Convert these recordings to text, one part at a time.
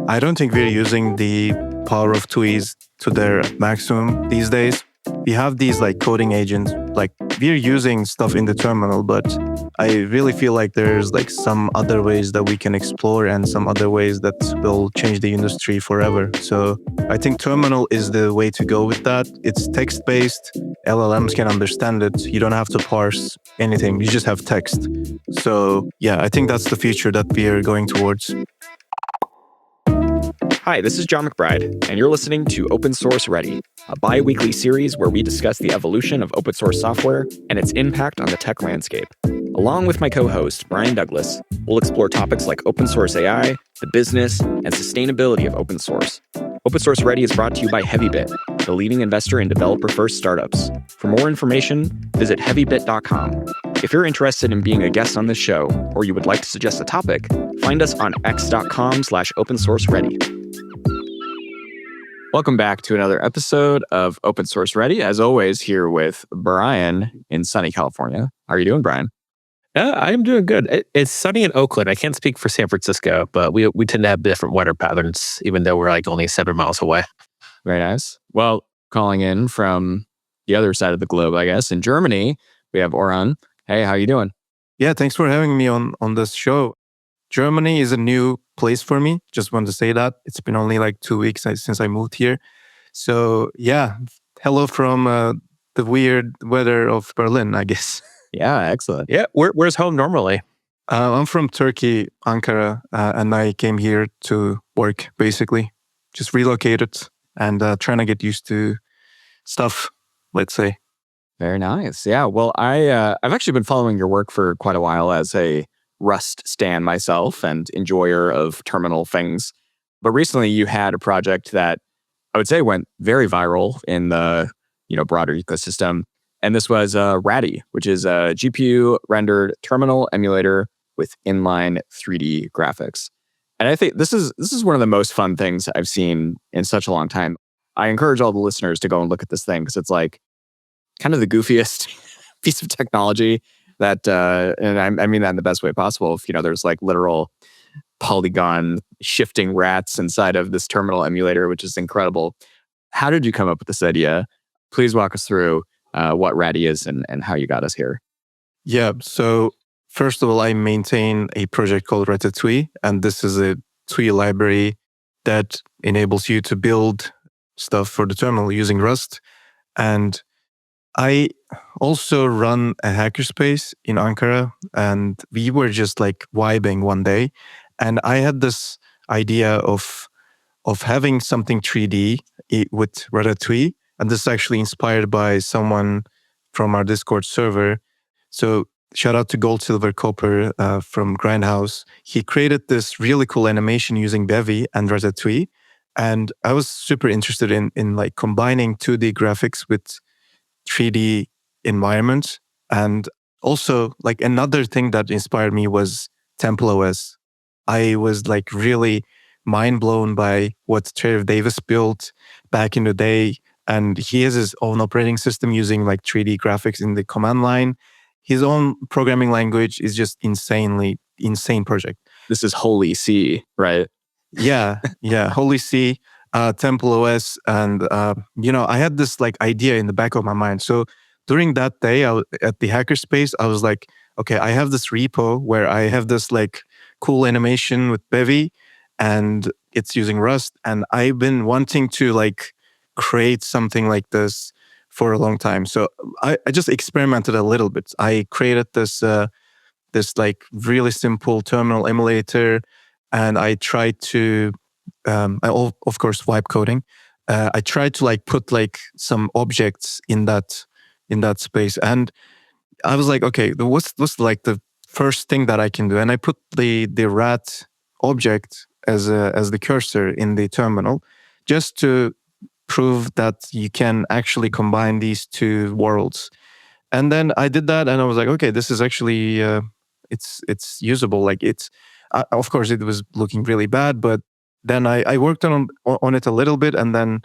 I don't think we're using the power of TUIs to their maximum these days. We have these like coding agents, like we're using stuff in the terminal, but I really feel like there's like some other ways that we can explore and some other ways that will change the industry forever. So I think terminal is the way to go with that. It's text-based. LLMs can understand it. You don't have to parse anything. You just have text. So yeah, I think that's the future that we are going towards. Hi, this is John McBride, and you're listening to Open Source Ready, a bi-weekly series where we discuss the evolution of open source software and its impact on the tech landscape. Along with my co-host, Brian Douglas, we'll explore topics like open source AI, the business, and sustainability of open source. Open Source Ready is brought to you by Heavybit, the leading investor in developer-first startups. For more information, visit heavybit.com. If you're interested in being a guest on this show, or you would like to suggest a topic, find us on x.com/opensourceready. Welcome back to another episode of Open Source Ready. As always, here with Brian in sunny California. How are you doing, Brian? I'm doing good. It's sunny in Oakland. I can't speak for San Francisco, but we tend to have different weather patterns, even though we're like only 7 miles away. Very nice. Well, calling in from the other side of the globe, I guess, in Germany, we have Orhun. Hey, how you doing? Yeah, thanks for having me on this show. Germany is a new place for me. Just want to say that. It's been only like 2 weeks since I moved here. So yeah, hello from the weird weather of Berlin, I guess. Yeah, excellent. Yeah, where's home normally? I'm from Turkey, Ankara, and I came here to work, basically. Just relocated and trying to get used to stuff, let's say. Very nice. Yeah, well, I've actually been following your work for quite a while as a Rust stan myself and enjoyer of terminal things. But recently you had a project that I would say went very viral in the broader ecosystem. And this was Ratty, which is a GPU rendered terminal emulator with inline 3D graphics. And I think this is one of the most fun things I've seen in such a long time. I encourage all the listeners to go and look at this thing because it's like kind of the goofiest piece of technology that, and I mean that in the best way possible. If, there's like literal polygon shifting rats inside of this terminal emulator, which is incredible. How did you come up with this idea? Please walk us through what Ratty is and how you got us here. Yeah, so first of all, I maintain a project called Ratty, and this is a TUI library that enables you to build stuff for the terminal using Rust. And I also run a hackerspace in Ankara, and we were just like vibing one day. And I had this idea of having something 3D with Ratty. And this is actually inspired by someone from our Discord server. So shout out to Gold, Silver, Copper from Grindhouse. He created this really cool animation using Bevy and Ratty. And I was super interested in like combining 2D graphics with 3D environments. And also like another thing that inspired me was TempleOS. I was like really mind blown by what Trev Davis built back in the day. And he has his own operating system using like 3D graphics in the command line. His own programming language is just insane project. This is Holy C, right? Yeah, Holy C, TempleOS. And, I had this like idea in the back of my mind. So during that day at the hackerspace, I was like, okay, I have this repo where I have this like cool animation with Bevy and it's using Rust. And I've been wanting to like create something like this for a long time. So I just experimented a little bit. I created this like really simple terminal emulator, and I tried to, of course, wipe coding. I tried to like put like some objects in that space, and I was like, okay, what's like the first thing that I can do? And I put the rat object as the cursor in the terminal, just to prove that you can actually combine these two worlds. And then I did that, and I was like, okay, this is actually it's usable. Like of course, it was looking really bad, but then I worked on it a little bit, and then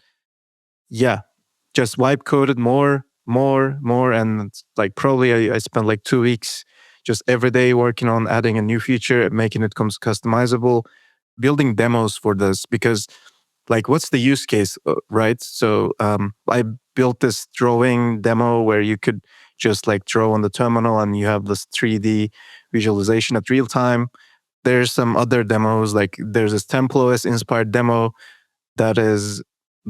just wipe coded more, and like probably I spent like 2 weeks just every day working on adding a new feature, making it customizable. building demos for this because like what's the use case, right? So I built this drawing demo where you could just like draw on the terminal and you have this 3D visualization at real time. There's some other demos, like there's this TempleOS inspired demo that is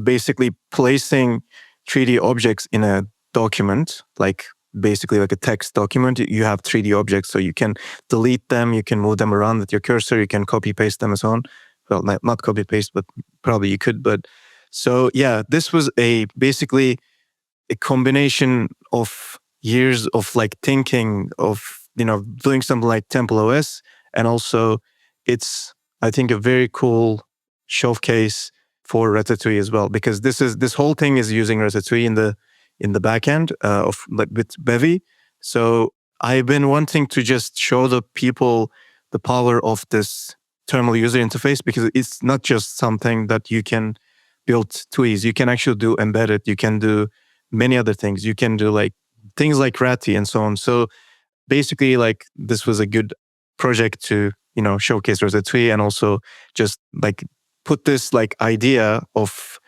basically placing 3D objects in a document, like basically like a text document. You have 3D objects, so you can delete them, you can move them around with your cursor, you can copy paste them and so on. Well, not copy paste, but probably you could. But so yeah, this was basically a combination of years of like thinking of, doing something like TempleOS. And also it's, I think, a very cool showcase for Ratatouille as well, because this whole thing is using Ratatouille in the backend of like with Bevy. So I've been wanting to just show the people the power of this terminal user interface, because it's not just something that you can build TUIs. You can actually do embedded. You can do many other things. You can do like things like Ratty and so on. So basically, like this was a good project to showcase Ratatouille and also just like put this like idea of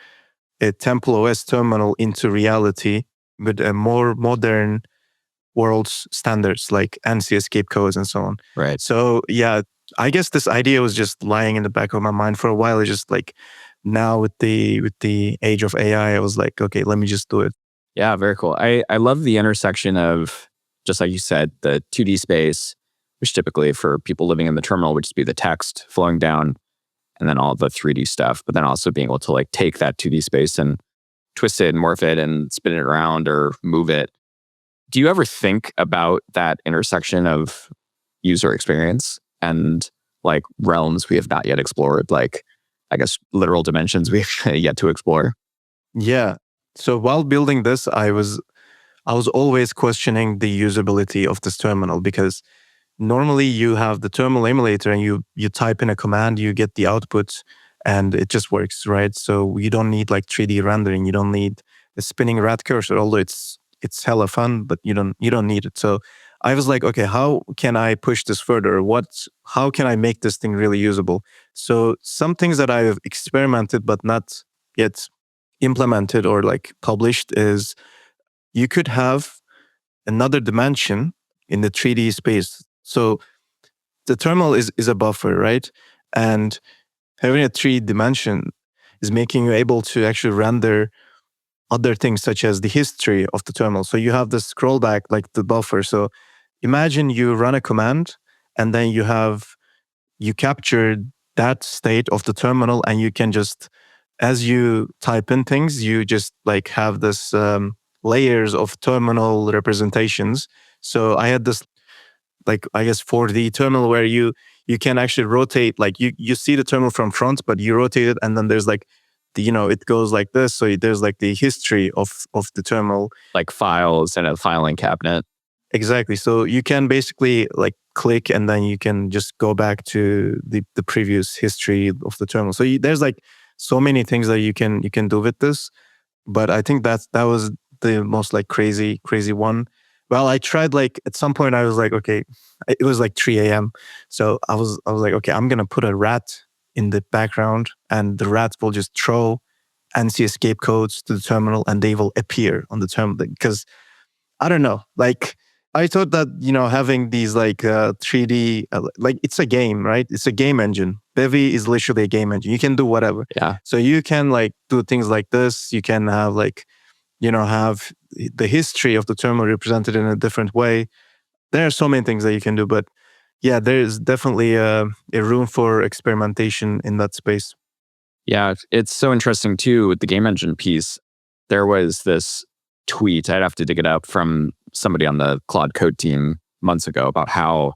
a TempleOS terminal into reality with a more modern world's standards like ANSI escape codes and so on. Right. So yeah, I guess this idea was just lying in the back of my mind for a while. It's just like now with the age of AI, I was like, okay, let me just do it. Yeah, very cool. I love the intersection of, just like you said, the 2D space, which typically for people living in the terminal would just be the text flowing down, and then all the 3D stuff, but then also being able to like take that 2D space and twist it and morph it and spin it around or move it. Do you ever think about that intersection of user experience and like realms we have not yet explored, like I guess literal dimensions we have yet to explore? Yeah. So while building this, I was always questioning the usability of this terminal, because normally you have the terminal emulator and you type in a command, you get the output and it just works, right? So you don't need like 3D rendering, you don't need a spinning rat cursor, although it's hella fun, but you don't need it. So I was like, okay, how can I push this further? How can I make this thing really usable? So some things that I've experimented but not yet implemented or like published is you could have another dimension in the 3D space. So the terminal is a buffer, right? And having a 3D dimension is making you able to actually render other things such as the history of the terminal. So you have the scroll back like the buffer. So imagine you run a command and then you capture that state of the terminal, and you can just, as you type in things, you just like have this layers of terminal representations. So I had this like, I guess 4D terminal where you can actually rotate, like you see the terminal from front, but you rotate it and then there's like it goes like this. So there's like the history of the terminal. Like files in a filing cabinet. Exactly. So you can basically like click and then you can just go back to the previous history of the terminal. So there's like so many things that you can do with this. But I think that was the most like crazy one. Well, I tried like at some point I was like, okay, it was like 3 a.m. So I was like, okay, I'm going to put a rat in the background and the rat will just throw ANSI escape codes to the terminal and they will appear on the terminal. Because I don't know, like I thought that, having these like 3D, like it's a game, right? It's a game engine. Bevy is literally a game engine. You can do whatever. Yeah. So you can like do things like this. You can have like, have the history of the terminal represented in a different way. There are so many things that you can do, but yeah, there's definitely a room for experimentation in that space. Yeah, it's so interesting too with the game engine piece. There was this tweet, I'd have to dig it up, from somebody on the Claude Code team months ago about how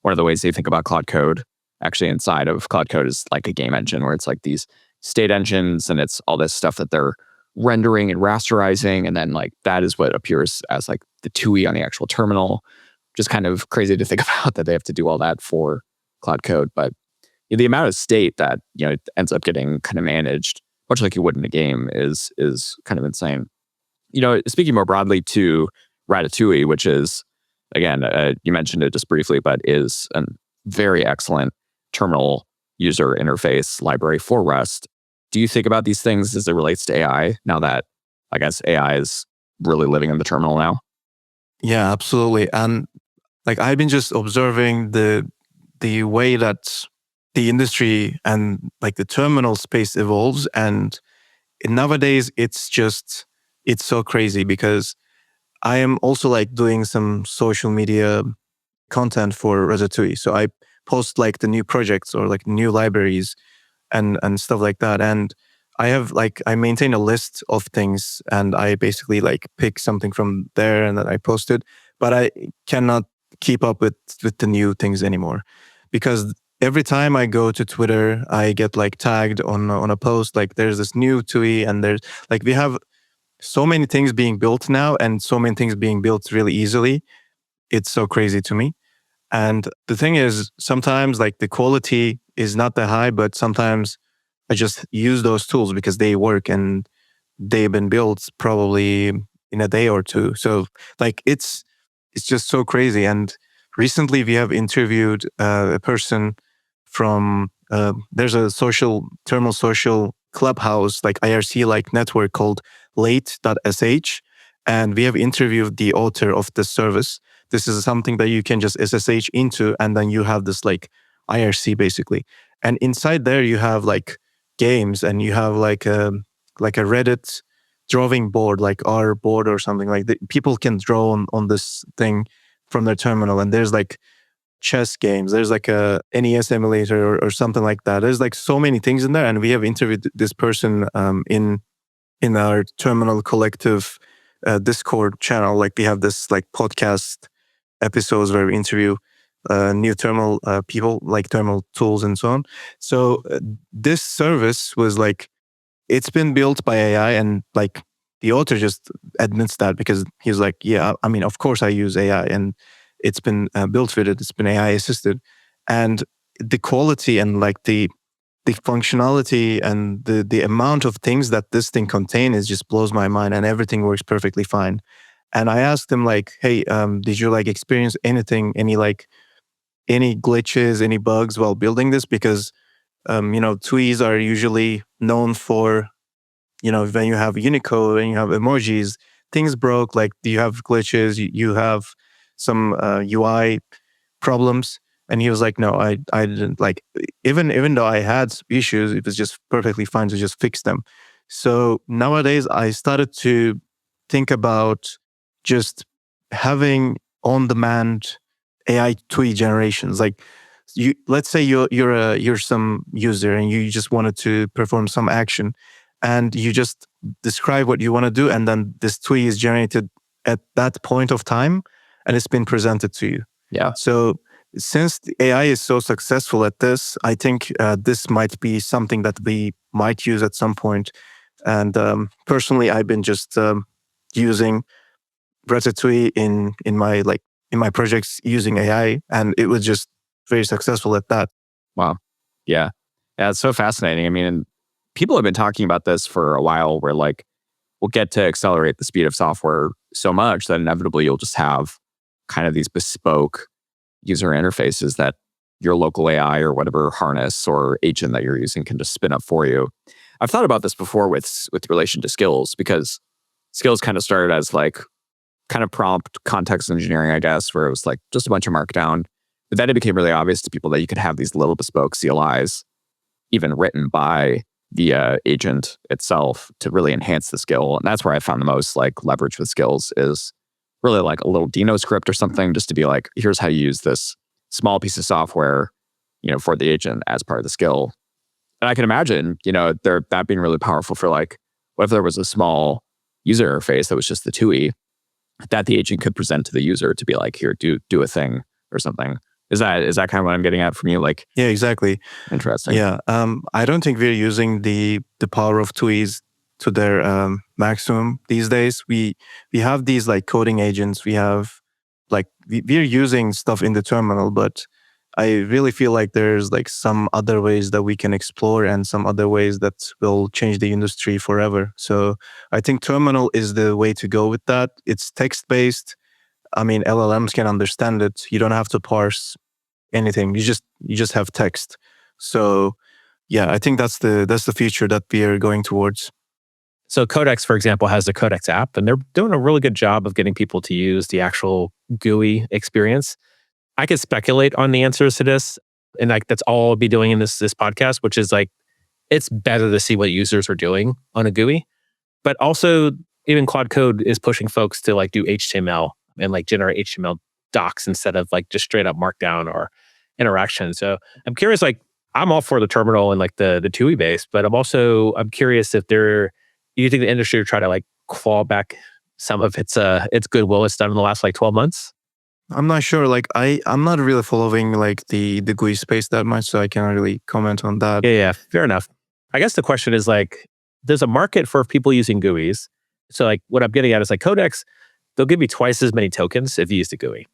one of the ways they think about Claude Code actually inside of Claude Code is like a game engine where it's like these state engines and it's all this stuff that they're rendering and rasterizing, and then like that is what appears as like the TUI on the actual terminal. Just kind of crazy to think about that they have to do all that for Claude Code. But the amount of state that it ends up getting kind of managed, much like you would in a game, is kind of insane. Speaking more broadly to Ratatouille, which is, again, you mentioned it just briefly, but is a very excellent terminal user interface library for Rust. Do you think about these things as it relates to AI now that I guess AI is really living in the terminal now? Yeah, absolutely. And like I've been just observing the way that the industry and like the terminal space evolves, and nowadays it's so crazy because I am also like doing some social media content for Ratatouille. So I post like the new projects or like new libraries and stuff like that. And I maintain a list of things, and I basically like pick something from there and then I post it. But I cannot keep up with the new things anymore because every time I go to Twitter, I get like tagged on a post like there's this new TUI, and there's like we have so many things being built now and so many things being built really easily. It's so crazy to me. And the thing is, sometimes like the quality is not that high, but sometimes I just use those tools because they work and they've been built probably in a day or two. So like it's just so crazy. And recently we have interviewed a person from there's a social terminal social clubhouse like IRC like network called late.sh, and we have interviewed the author of the service. This is something that you can just SSH into, and then you have this like IRC basically. And inside there you have like games, and you have like a Reddit drawing board, like our board or something like that. People can draw on this thing from their terminal, and there's like chess games. There's like a NES emulator or something like that. There's like so many things in there, and we have interviewed this person in our terminal collective Discord channel. Like we have this like podcast episodes where we interview new terminal people, like terminal tools and so on. So this service was like, it's been built by AI, and like the author just admits that because he's like, yeah, I mean, of course I use AI, and it's been built with it. It's been AI assisted, and the quality and like the functionality and the amount of things that this thing contains is just blows my mind, and everything works perfectly fine. And I asked him like, hey, did you like experience anything, any glitches, any bugs while building this? Because TUIs are usually known for, when you have Unicode, when you have emojis, things broke. Like, do you have glitches? You have some UI problems? And he was like, no, I didn't. Like, even though I had issues, it was just perfectly fine to just fix them. So nowadays, I started to think about just having on-demand AI TUI generations. Like, let's say you're some user and you just wanted to perform some action, and you just describe what you want to do, and then this TUI is generated at that point of time, and it's been presented to you. Yeah. So since the AI is so successful at this, I think this might be something that we might use at some point. And personally, I've been just using Ratatouille in my projects using AI, and it was just very successful at that. Wow. Yeah. Yeah, it's so fascinating. I mean, people have been talking about this for a while where like we'll get to accelerate the speed of software so much that inevitably you'll just have kind of these bespoke user interfaces that your local AI or whatever harness or agent that you're using can just spin up for you. I've thought about this before with relation to skills, because skills kind of started as like kind of prompt context engineering, I guess, where it was like just a bunch of markdown. But then it became really obvious to people that you could have these little bespoke CLIs, even written by the agent itself, to really enhance the skill. And that's where I found the most like leverage with skills is really like a little Dino script or something, just to be like, here's how you use this small piece of software, for the agent as part of the skill. And I can imagine, that being really powerful for like, what if there was a small user interface that was just the TUI that the agent could present to the user to be like, here, do a thing or something. Is that kind of what I'm getting at from you? Like, yeah, exactly. Interesting. Yeah. I don't think we're using the power of TUIs to their maximum these days. We have these like coding agents. We have like we're using stuff in the terminal, but I really feel like there's like some other ways that we can explore and some other ways that will change the industry forever. So I think terminal is the way to go with that. It's text-based. I mean, LLMs can understand it. You don't have to parse anything. You just have text. So yeah, I think that's the future that we are going towards. So Codex, for example, has the Codex app, and they're doing a really good job of getting people to use the actual GUI experience. I could speculate on the answers to this, and like that's all I'll be doing in this podcast, which is like it's better to see what users are doing on a GUI. But also, even Claude Code is pushing folks to like do HTML and like generate HTML docs instead of like just straight up Markdown or interaction. So I'm curious, like I'm all for the terminal and like the TUI base, but I'm curious if you think the industry will try to like claw back some of its goodwill it's done in the last like 12 months? I'm not sure. Like I'm not really following like the GUI space that much, so I cannot really comment on that. Yeah, fair enough. I guess the question is like, there's a market for people using GUIs. So like what I'm getting at is like Codex, they'll give you twice as many tokens if you use the GUI.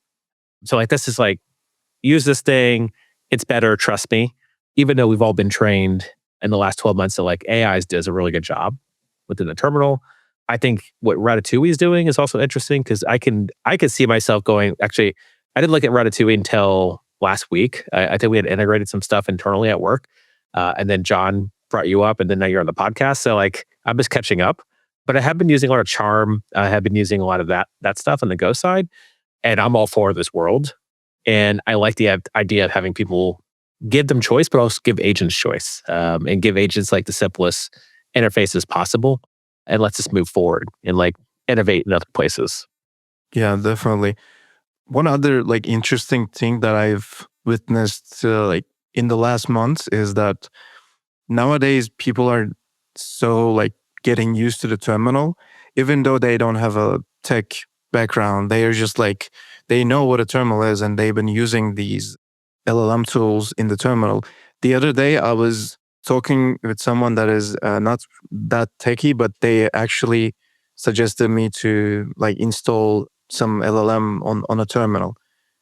So like this is like, use this thing, it's better, trust me. Even though we've all been trained in the last 12 months that like AIs does a really good job within the terminal. I think what Ratatouille is doing is also interesting because I could see myself going, actually, I didn't look at Ratatouille until last week. I think we had integrated some stuff internally at work. And then John brought you up and then now you're on the podcast. So like, I'm just catching up. But I have been using a lot of Charm. I have been using a lot of that stuff on the Go side. And I'm all for this world. And I like the idea of having people give them choice, but also give agents choice and give agents like the simplest interfaces possible. And let's just move forward and like innovate in other places. Yeah, definitely. One other like interesting thing that I've witnessed like in the last months is that nowadays people are so like getting used to the terminal, even though they don't have a tech background. They are just like, they know what a terminal is and they've been using these LLM tools in the terminal. The other day I was talking with someone that is not that techie, but they actually suggested me to like install some LLM on a terminal.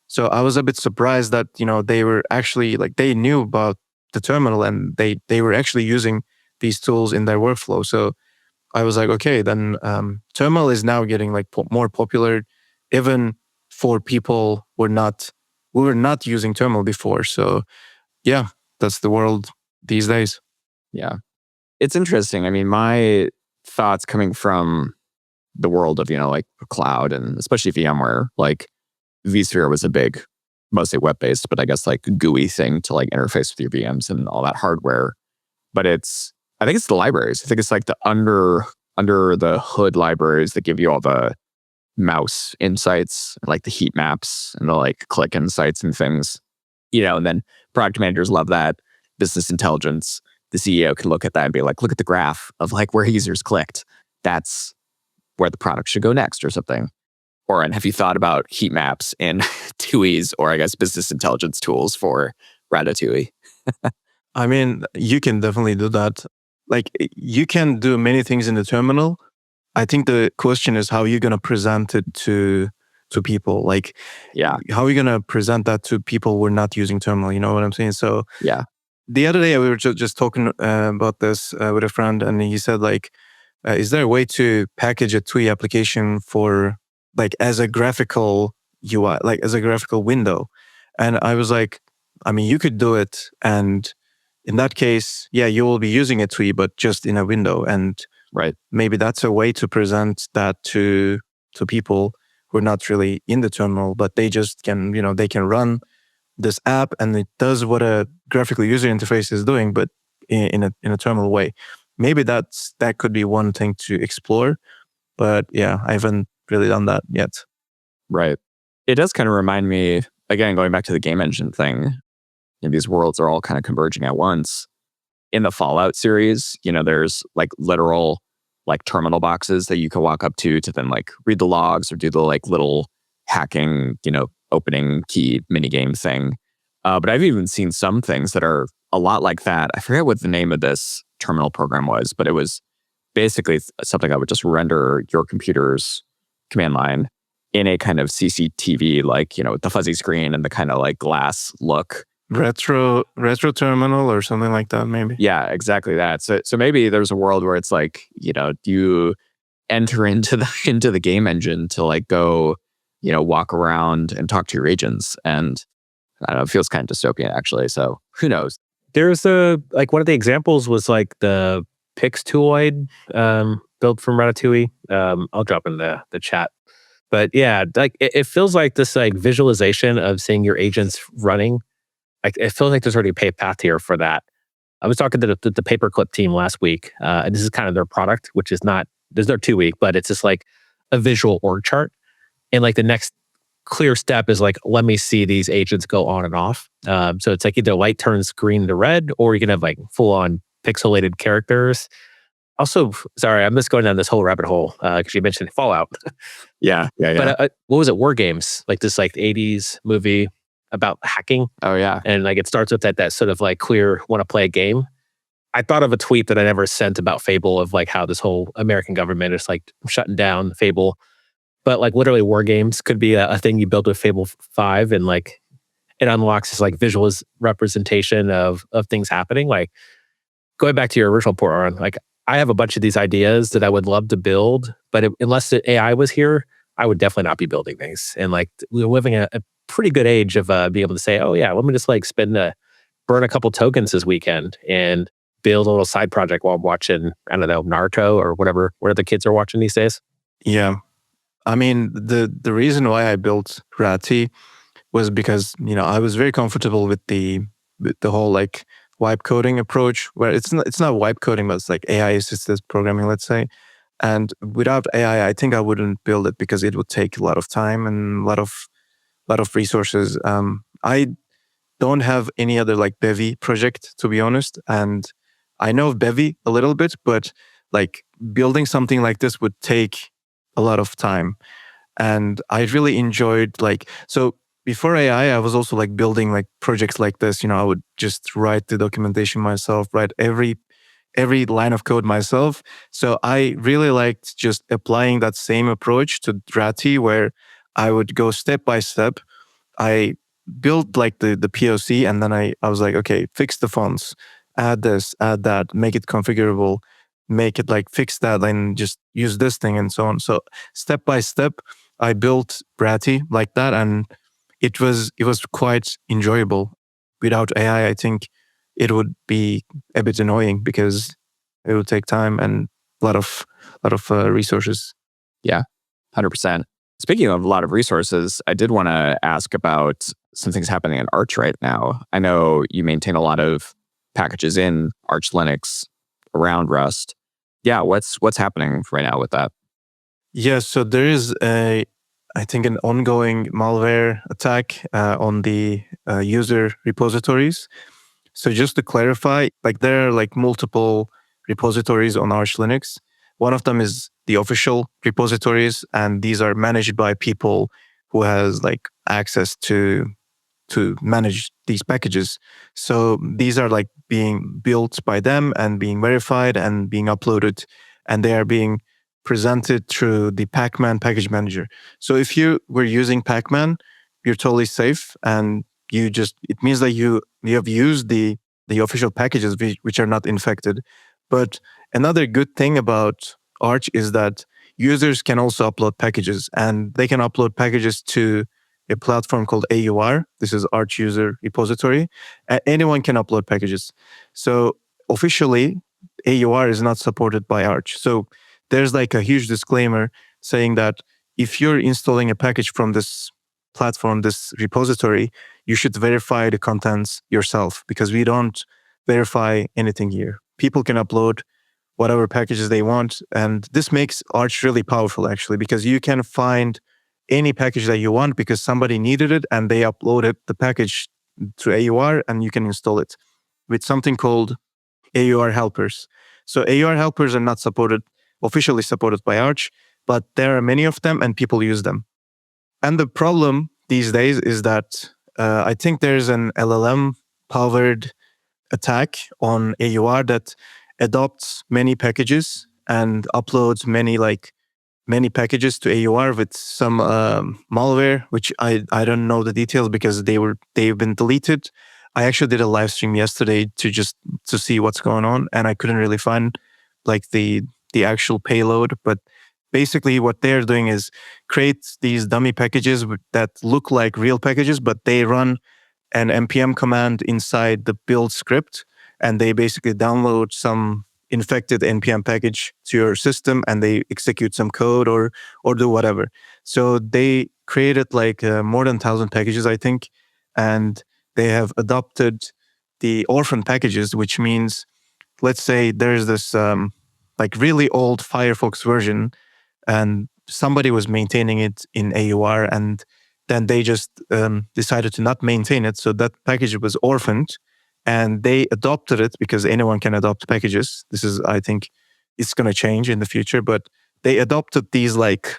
So I was a bit surprised that, they were actually like, they knew about the terminal and they were actually using these tools in their workflow. So I was like, okay, then terminal is now getting like more popular, even for people who were not using terminal before. So yeah, that's the world these days. Yeah. It's interesting. I mean, my thoughts coming from the world of, like cloud and especially VMware, like vSphere was a big, mostly web-based, but I guess like GUI thing to like interface with your VMs and all that hardware. But I think it's the libraries. I think it's like the under the hood libraries that give you all the mouse insights, like the heat maps and the like click insights and things, and then product managers love that. Business intelligence, the CEO can look at that and be like, look at the graph of like where users clicked. That's where the product should go next or something. And have you thought about heat maps in TUIs or I guess business intelligence tools for Ratatouille? I mean, you can definitely do that. Like you can do many things in the terminal. I think the question is how you're going to present it to people. Like, yeah, how are you going to present that to people who are not using terminal? You know what I'm saying? So yeah. The other day we were just talking about this with a friend, and he said like, is there a way to package a TUI application for like as a graphical UI, like as a graphical window? And I was like, I mean, you could do it, and in that case, yeah, you will be using a TUI, but just in a window. And right, maybe that's a way to present that to people who are not really in the terminal, but they just can, they can run this app and it does what a graphical user interface is doing, but in a terminal way. Maybe that could be one thing to explore. But yeah, I haven't really done that yet. Right. It does kind of remind me, again, going back to the game engine thing, these worlds are all kind of converging at once. In the Fallout series, there's like literal like terminal boxes that you can walk up to then like read the logs or do the like little hacking, opening key minigame thing. But I've even seen some things that are a lot like that. I forget what the name of this terminal program was, but it was basically something that would just render your computer's command line in a kind of CCTV, like, with the fuzzy screen and the kind of like glass look. Retro terminal or something like that, maybe. Yeah, exactly that. So maybe there's a world where it's like, you enter into the game engine to like go, walk around and talk to your agents. And I don't know, it feels kind of dystopian actually. So who knows? There's one of the examples was like the Pixtuoid built from Ratatouille. I'll drop in the chat. But yeah, like it feels like this like visualization of seeing your agents running. Like it feels like there's already a paid path here for that. I was talking to the Paperclip team last week, and this is kind of their product, which is not there's no 2 week, but it's just like a visual org chart. And like the next clear step is like, let me see these agents go on and off. So it's like either light turns green to red, or you can have like full on pixelated characters. Also, sorry, I'm just going down this whole rabbit hole because you mentioned Fallout. Yeah. But what was it? War Games, like this like 80s movie about hacking. Oh yeah. And like it starts with that sort of like clear want to play a game. I thought of a tweet that I never sent about Fable of like how this whole American government is like shutting down Fable. But like literally War Games could be a thing you build with Fable 5 and like it unlocks this like visual representation of things happening. Like going back to your original point, Aaron, like I have a bunch of these ideas that I would love to build, but unless the AI was here, I would definitely not be building things. And like we're living a pretty good age of being able to say, oh yeah, let me just like burn a couple tokens this weekend and build a little side project while I'm watching, I don't know, Naruto or whatever the kids are watching these days. Yeah. I mean, the reason why I built Ratty was because, I was very comfortable with the whole like wipe coding approach, where it's not wipe coding, but it's like AI assisted programming, let's say. And without AI, I think I wouldn't build it because it would take a lot of time and a lot of resources. I don't have any other like Bevy project, to be honest. And I know of Bevy a little bit, but like building something like this would take a lot of time. And I really enjoyed so before AI, I was also like building like projects like this. I would just write the documentation myself, write every line of code myself. So I really liked just applying that same approach to Ratty, where I would go step by step. I built like the POC, and then I was like, okay, fix the fonts, add this, add that, make it configurable, make it like fix that, and just use this thing and so on. So step by step, I built Ratty like that, and it was quite enjoyable. Without AI, I think it would be a bit annoying because it would take time and a lot of resources. Yeah, 100%. Speaking of a lot of resources, I did want to ask about some things happening in Arch right now. I know you maintain a lot of packages in Arch Linux around Rust. Yeah, what's happening right now with that? Yeah, so there is I think an ongoing malware attack on the user repositories. So just to clarify, like there are like multiple repositories on Arch Linux. One of them is the official repositories, and these are managed by people who has like access to manage these packages. So these are like being built by them and being verified and being uploaded, and they are being presented through the Pacman package manager. So if you were using Pacman, you're totally safe, and it means that you have used the official packages which are not infected. But another good thing about Arch is that users can also upload packages, and they can upload packages to a platform called AUR. This is Arch User Repository. Anyone can upload packages. So officially, AUR is not supported by Arch. So there's like a huge disclaimer saying that if you're installing a package from this platform, this repository, you should verify the contents yourself, because we don't verify anything here. People can upload whatever packages they want. And this makes Arch really powerful, actually, because you can find any package that you want because somebody needed it and they uploaded the package to AUR, and you can install it with something called AUR helpers. So AUR helpers are not officially supported by Arch, but there are many of them and people use them. And the problem these days is that I think there's an LLM powered attack on AUR that adopts many packages and uploads many packages to AUR with some malware, which I don't know the details because they've been deleted. I actually did a live stream yesterday to see what's going on, and I couldn't really find like the actual payload. But basically, what they're doing is create these dummy packages that look like real packages, but they run an npm command inside the build script, and they basically download some infected npm package to your system, and they execute some code or do whatever. So they created like more than 1,000 packages, I think, and they have adopted the orphan packages, which means, let's say there's this like really old Firefox version, and somebody was maintaining it in AUR, and then they just decided to not maintain it. So that package was orphaned, and they adopted it because anyone can adopt packages. This is, I think, it's going to change in the future, but they adopted these like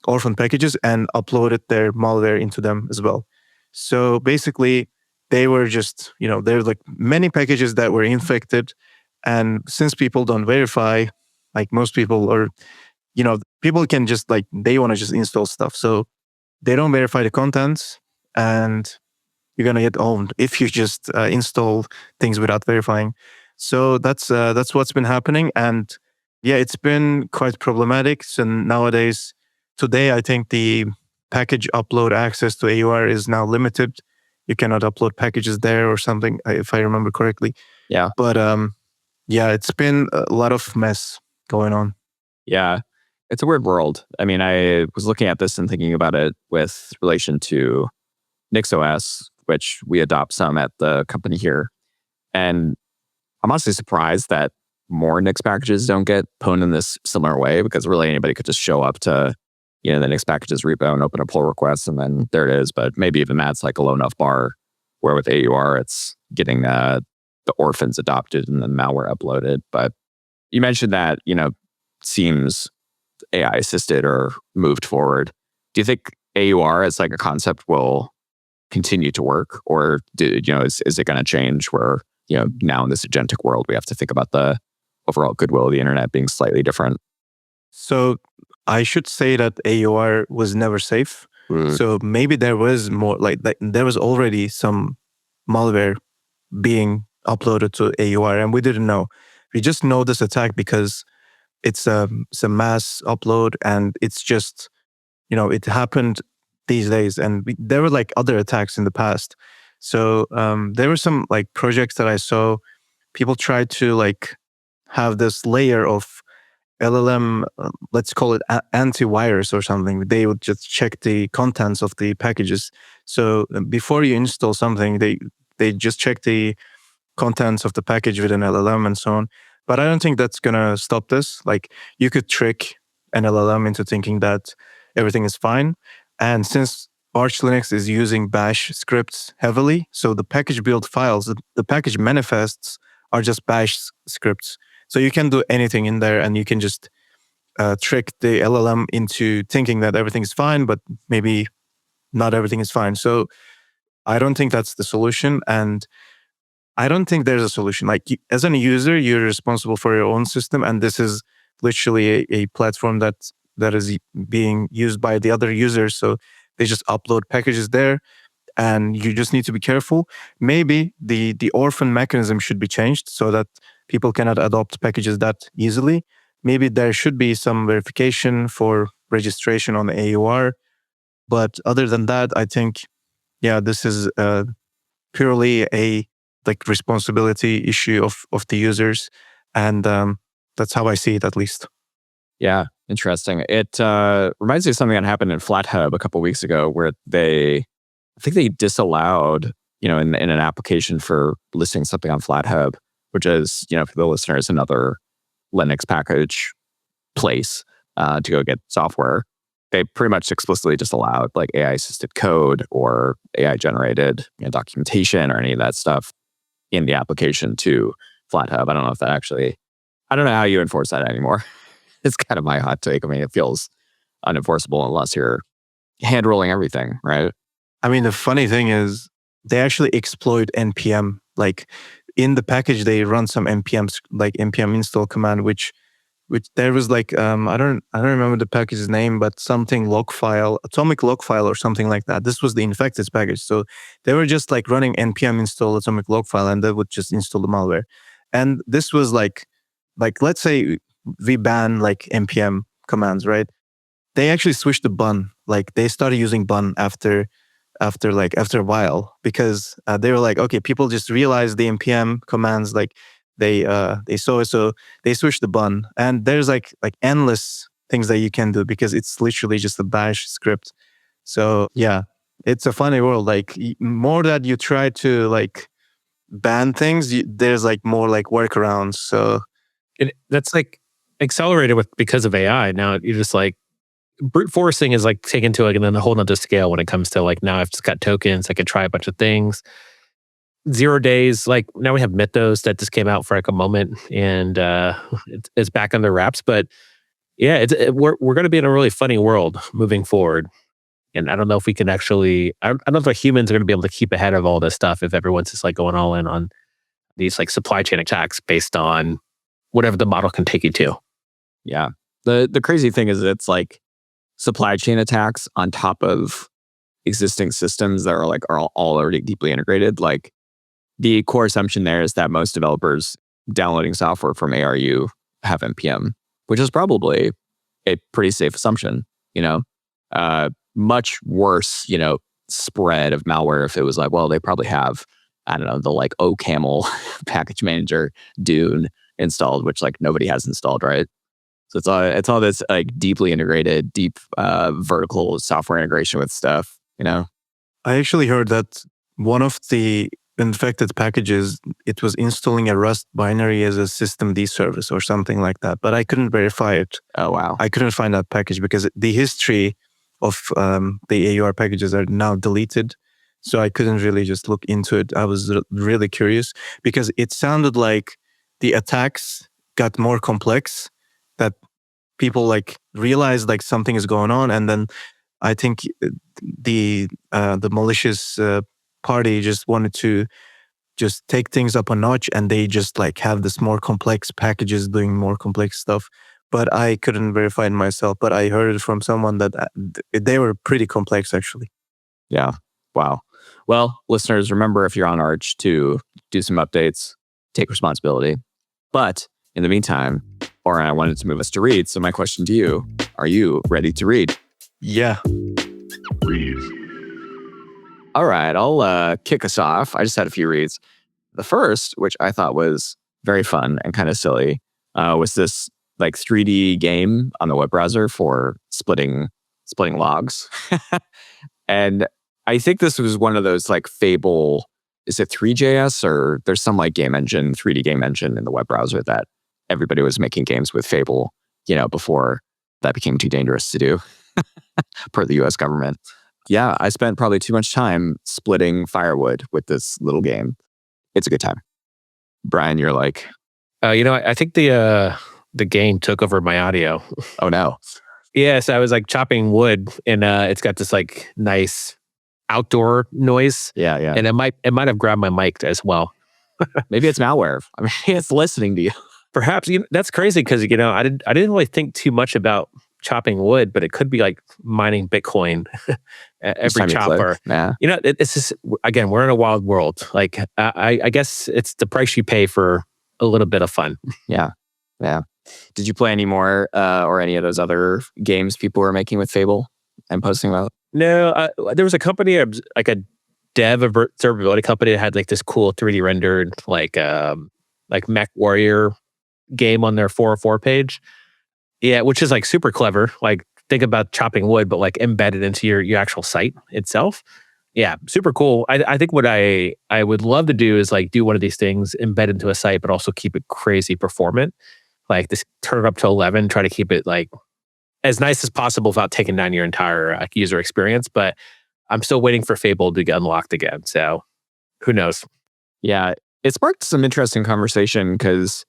orphan packages and uploaded their malware into them as well. So basically, they were just, there were like many packages that were infected. And since people don't verify, like most people, or, people can just like, they want to just install stuff. So they don't verify the contents, and you're going to get owned if you just install things without verifying. So that's what's been happening. And yeah, it's been quite problematic. So nowadays, today, I think the package upload access to AUR is now limited. You cannot upload packages there or something, if I remember correctly. Yeah. But yeah, it's been a lot of mess going on. Yeah. It's a weird world. I mean, I was looking at this and thinking about it with relation to NixOS, which we adopt some at the company here. And I'm honestly surprised that more Nix packages don't get pwned in this similar way, because really anybody could just show up to, the Nix packages repo and open a pull request, and then there it is. But maybe even that's like a low enough bar, where with AUR, it's getting the orphans adopted and then malware uploaded. But you mentioned that, seems AI assisted or moved forward. Do you think AUR as like a concept will continue to work, or is it going to change where, now in this agentic world, we have to think about the overall goodwill of the internet being slightly different? So I should say that AUR was never safe. So maybe there was more like there was already some malware being uploaded to AUR, and we didn't know. We just know this attack because it's a mass upload, and it's just, it happened these days. And there were like other attacks in the past. So there were some like projects that I saw. People tried to like have this layer of LLM, let's call it antivirus or something. They would just check the contents of the packages. So before you install something, they just check the contents of the package with an LLM and so on. But I don't think that's going to stop this. Like, you could trick an LLM into thinking that everything is fine. And since Arch Linux is using bash scripts heavily, so the package build files, the package manifests are just bash scripts. So you can do anything in there, and you can just trick the LLM into thinking that everything is fine, but maybe not everything is fine. So I don't think that's the solution. And I don't think there's a solution. Like, as a user, you're responsible for your own system. And this is literally a platform that is being used by the other users. So they just upload packages there, and you just need to be careful. Maybe the orphan mechanism should be changed so that people cannot adopt packages that easily. Maybe there should be some verification for registration on the AUR. But other than that, I think, yeah, this is purely a like responsibility issue of the users. And that's how I see it, at least. Yeah, interesting. It reminds me of something that happened in FlatHub a couple of weeks ago, where I think they disallowed, in an application for listing something on FlatHub, which is, for the listeners, another Linux package place to go get software. They pretty much explicitly disallowed like AI-assisted code or AI-generated documentation or any of that stuff in the application to FlatHub. I don't know if that I don't know how you enforce that anymore. It's kind of my hot take. I mean, it feels unenforceable unless you're hand-rolling everything, right? I mean, the funny thing is they actually exploit NPM. Like, in the package, they run some npm install command, which there was like I don't remember the package's name, but something log file, atomic log file or something like that. This was the infected package. So they were just like running npm install atomic log file, and they would just install the malware. And this was like let's say we ban like npm commands, right? They actually switched to bun. Like, they started using bun after after a while, because they were like, okay, people just realized the npm commands, like they saw it, so they switched the bun, and there's like endless things that you can do because it's literally just a bash script. So yeah, it's a funny world. Like more that you try to like ban things, there's like more like workarounds. So that's like accelerated because of AI. Now you're just like brute forcing is like taken to like and then a whole nother scale when it comes to like now I've just got tokens. I can try a bunch of things. 0 days, like now we have Mythos that just came out for like a moment and it's back under wraps. But yeah, we're going to be in a really funny world moving forward. And I don't know if we can actually, I don't know if humans are going to be able to keep ahead of all this stuff if everyone's just like going all in on these like supply chain attacks based on whatever the model can take you to. Yeah. The crazy thing is it's like supply chain attacks on top of existing systems that are all already deeply integrated. Like the core assumption there is that most developers downloading software from ARU have npm, which is probably a pretty safe assumption, much worse, spread of malware if it was like, well, they probably have, I don't know, the like OCaml package manager Dune installed, which like nobody has installed, right? So it's all this like deeply integrated, deep vertical software integration with stuff, I actually heard that one of the infected packages, it was installing a Rust binary as a systemd service or something like that, but I couldn't verify it. Oh, wow. I couldn't find that package because the history of the AUR packages are now deleted. So I couldn't really just look into it. I was really curious because it sounded like the attacks got more complex, that people like realized like something is going on. And then I think the malicious party just wanted to just take things up a notch, and they just like have this more complex packages doing more complex stuff. But I couldn't verify it myself, but I heard it from someone that they were pretty complex actually. Yeah. Wow. Well, listeners, remember if you're on Arch to do some updates, take responsibility. But in the meantime, Orhun, I wanted to move us to read. So my question to you, are you ready to read? Yeah. Read. All right, I'll kick us off. I just had a few reads. The first, which I thought was very fun and kind of silly, was this like 3D game on the web browser for splitting logs. And I think this was one of those like Fable, is it 3JS, or there's some like game engine, 3D game engine in the web browser that everybody was making games with Fable, before that became too dangerous to do per the US government. Yeah, I spent probably too much time splitting firewood with this little game. It's a good time. Brian, you're like... I think the game took over my audio. Oh, no. Yes, I was like chopping wood, and it's got this like nice outdoor noise. Yeah. And it might have grabbed my mic as well. Maybe it's malware. I mean, it's listening to you. Perhaps that's crazy because I didn't really think too much about chopping wood, but it could be like mining Bitcoin every chopper. Yeah. It's just, again, we're in a wild world. Like I guess it's the price you pay for a little bit of fun. Yeah. Did you play any more or any of those other games people were making with Fable and posting about? No, there was a company, like a dev observability company that had like this cool 3D rendered like Mech Warrior game on their 404 page. Yeah, which is like super clever. Like think about chopping wood, but like embedded into your actual site itself. Yeah, super cool. I think what I would love to do is like do one of these things, embed into a site, but also keep it crazy performant. Like this, turn it up to 11, try to keep it like as nice as possible without taking down your entire user experience. But I'm still waiting for Fable to get unlocked again. So who knows? Yeah, it sparked some interesting conversation because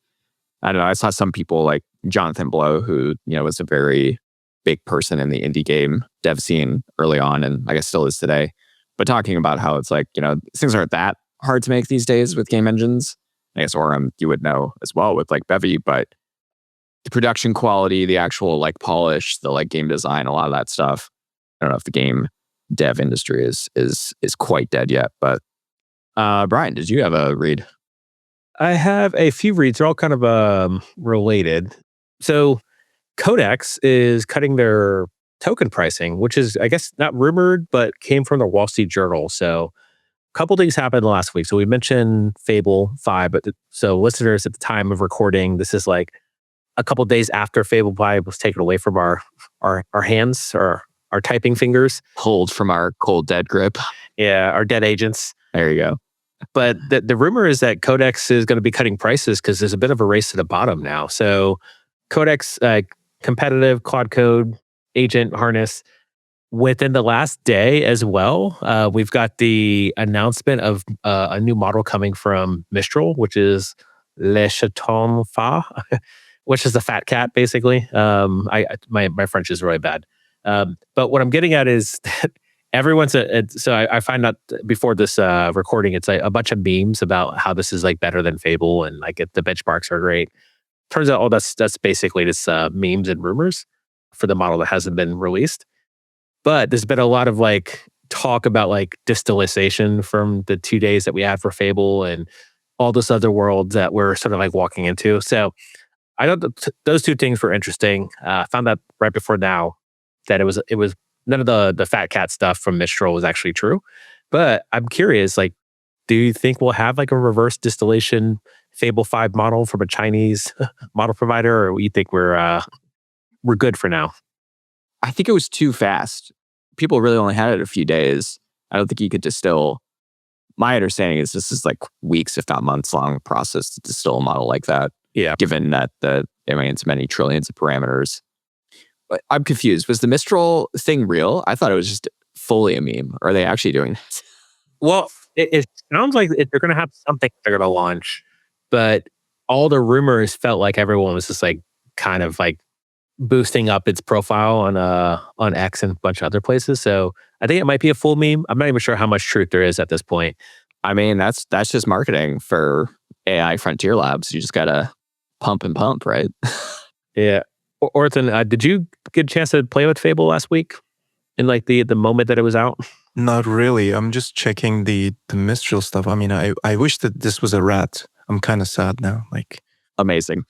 I don't know. I saw some people like Jonathan Blow, who was a very big person in the indie game dev scene early on, and I guess still is today. But talking about how it's like things aren't that hard to make these days with game engines. I guess Orhun, you would know as well with like Bevy, but the production quality, the actual like polish, the like game design, a lot of that stuff. I don't know if the game dev industry is quite dead yet. But Brian, did you have a read? I have a few reads. They're all kind of related. So Codex is cutting their token pricing, which is, I guess, not rumored, but came from the Wall Street Journal. So a couple things happened last week. So we mentioned Fable 5, but so listeners at the time of recording, this is like a couple days after Fable 5 was taken away from our hands or our typing fingers. Pulled from our cold dead grip. Yeah, our dead agents. There you go. But the rumor is that Codex is going to be cutting prices because there's a bit of a race to the bottom now. So Codex, competitive Claude Code, agent harness, within the last day as well, we've got the announcement of a new model coming from Mistral, which is Le Chaton Fa, which is the fat cat, basically. My French is really bad. But what I'm getting at is that everyone's so I find out before this recording, it's a bunch of memes about how this is like better than Fable and like the benchmarks are great. Turns out, that's basically just memes and rumors for the model that hasn't been released. But there's been a lot of like talk about like distillation from the 2 days that we had for Fable and all this other world that we're sort of like walking into. So I thought those two things were interesting. Found out right before now that it was none of the fat cat stuff from Mistral was actually true. But I'm curious, like, do you think we'll have like a reverse distillation Fable 5 model from a Chinese model provider, or you think we're good for now? I think it was too fast. People really only had it a few days. I don't think you could distill. My understanding is this is like weeks, if not months long process to distill a model like that. Yeah. Given that it's many trillions of parameters. But I'm confused. Was the Mistral thing real? I thought it was just fully a meme. Or are they actually doing this? Well, it sounds like they're going to have something they're going to launch, but all the rumors felt like everyone was just like kind of like boosting up its profile on X and a bunch of other places. So I think it might be a full meme. I'm not even sure how much truth there is at this point. I mean, that's just marketing for AI frontier labs. You just gotta pump and pump, right? Yeah. Orhun, did you get a chance to play with Fable last week in like the moment that it was out? Not really. I'm just checking the Mistral stuff. I mean, I wish that this was a rat. I'm kind of sad now. Like, amazing.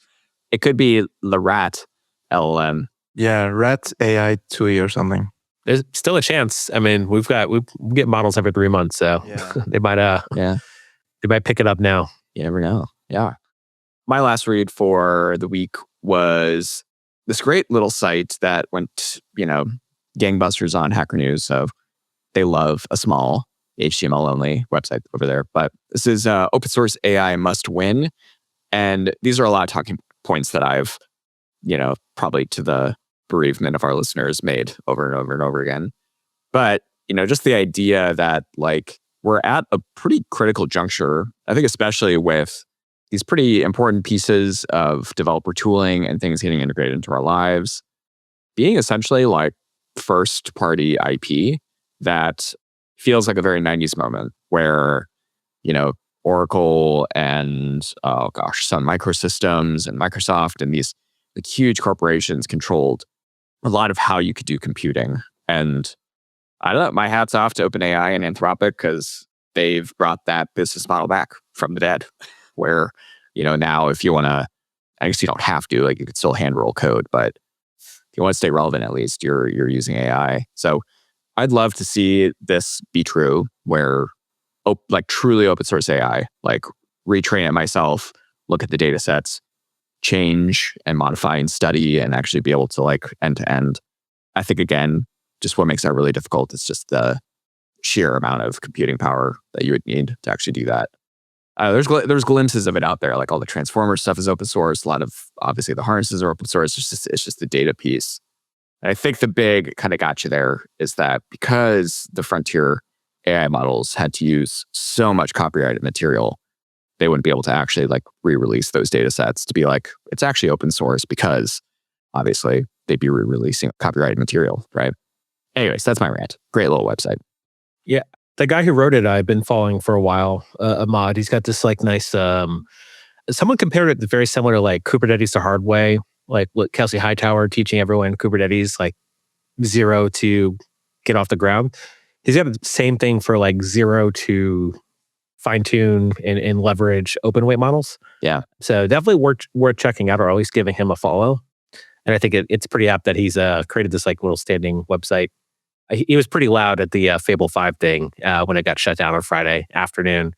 It could be the rat LLM. Yeah, rat AI TUI or something. There's still a chance. I mean, we get models every 3 months, so Yeah. they might pick it up now. You never know. Yeah. My last read for the week was this great little site that went, gangbusters on Hacker News. So they love a small HTML only website over there. But this is open source AI must win. And these are a lot of talking points that I've, probably to the bereavement of our listeners made over and over and over again. But, just the idea that like we're at a pretty critical juncture, I think, especially with these pretty important pieces of developer tooling and things getting integrated into our lives, being essentially like first party IP that feels like a very 90s moment where, Oracle and, Sun Microsystems and Microsoft and these like huge corporations controlled a lot of how you could do computing. And I don't know, my hat's off to OpenAI and Anthropic because they've brought that business model back from the dead where, now if you want to, I guess you don't have to, like you could still hand roll code, but if you want to stay relevant, at least you're using AI. So I'd love to see this be true where like truly open source AI, like retrain it myself, look at the data sets, change and modify and study and actually be able to like end to end. I think again, just what makes that really difficult is just the sheer amount of computing power that you would need to actually do that. There's glimpses of it out there, like all the transformer stuff is open source. A lot of obviously the harnesses are open source. It's just the data piece. And I think the big kind of gotcha there is that because the frontier AI models had to use so much copyrighted material, they wouldn't be able to actually like re-release those data sets to be like, it's actually open source because obviously they'd be re-releasing copyrighted material, right? Anyways, that's my rant. Great little website. Yeah. The guy who wrote it, I've been following for a while, Ahmad. He's got this like nice, someone compared it very similar to like Kubernetes the hard way, like what Kelsey Hightower teaching everyone Kubernetes, like 0 to get off the ground. He's got the same thing for like 0 to fine tune and leverage open weight models. Yeah. So definitely worth checking out or at least giving him a follow. And I think it's pretty apt that he's created this like little standing website. He was pretty loud at the Fable 5 thing when it got shut down on Friday afternoon.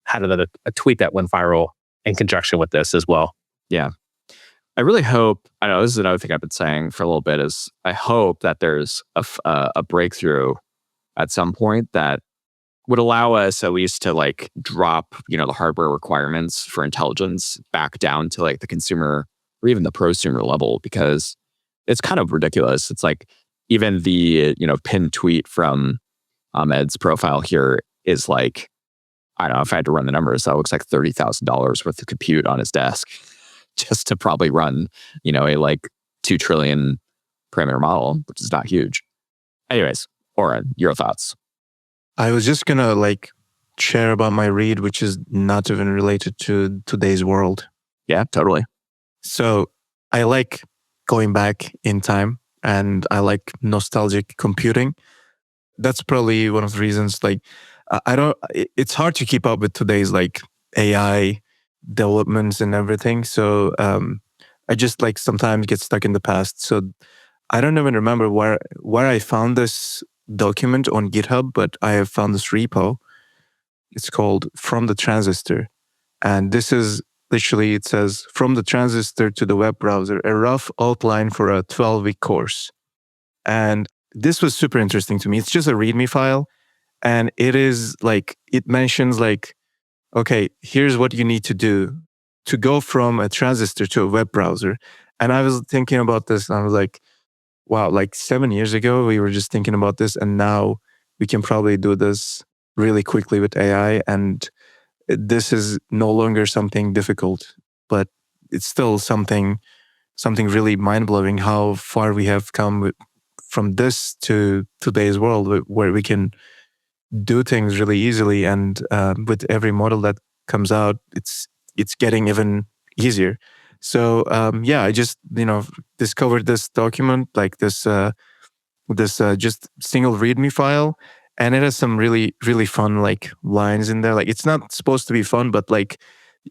Had a tweet that went viral in conjunction with this as well. Yeah. I really hope, I know this is another thing I've been saying for a little bit, is I hope that there's a breakthrough at some point that would allow us at least to like drop, the hardware requirements for intelligence back down to like the consumer or even the prosumer level, because it's kind of ridiculous. It's like even the, pinned tweet from Ahmed's profile here is like, I don't know, if I had to run the numbers, that looks like $30,000 worth of compute on his desk just to probably run, a like 2 trillion parameter model, which is not huge. Anyways, Orhun, your thoughts? I was just gonna like share about my read, which is not even related to today's world. Yeah, totally. So I like going back in time and I like nostalgic computing. That's probably one of the reasons, like, it's hard to keep up with today's like AI developments and everything. So I just like sometimes get stuck in the past. So I don't even remember where I found this document on GitHub, but I have found this repo. It's called From the Transistor. And this is literally, it says, from the transistor to the web browser, a rough outline for a 12-week course. And this was super interesting to me. It's just a README file. And it is like, it mentions like, okay, here's what you need to do to go from a transistor to a web browser. And I was thinking about this and I was like, wow, like 7 years ago, we were just thinking about this. And now we can probably do this really quickly with AI. And this is no longer something difficult, but it's still something really mind-blowing how far we have come from this to today's world where we can do things really easily. And with every model that comes out, it's getting even easier. So I just discovered this document, like this just single README file, and it has some really really fun like lines in there. Like it's not supposed to be fun, but like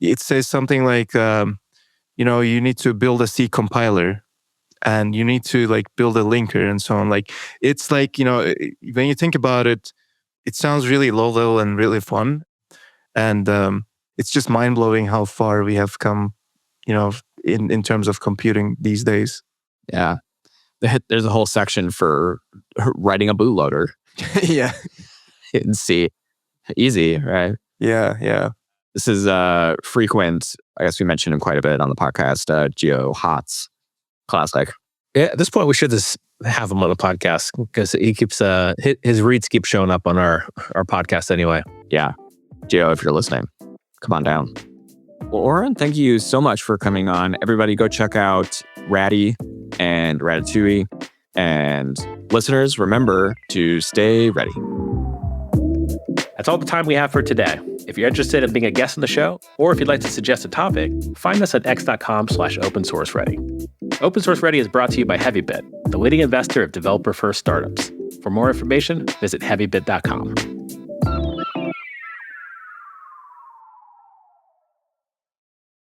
it says something like you need to build a C compiler, and you need to like build a linker and so on. Like it's like when you think about it, it sounds really low level and really fun, and it's just mind blowing how far we have come. In terms of computing these days. Yeah. There's a whole section for writing a bootloader. Yeah. In C. Easy, right? Yeah. This is frequent. I guess we mentioned him quite a bit on the podcast. Geo Hotz. Classic. Yeah, at this point, we should just have him on the podcast because he keeps his reads keep showing up on our podcast anyway. Yeah. Geo, if you're listening, come on down. Well, Orhun, thank you so much for coming on. Everybody go check out Ratty and Ratatouille. And listeners, remember to stay ready. That's all the time we have for today. If you're interested in being a guest on the show, or if you'd like to suggest a topic, find us at x.com/opensourceready. Open Source Ready is brought to you by Heavybit, the leading investor of developer-first startups. For more information, visit heavybit.com.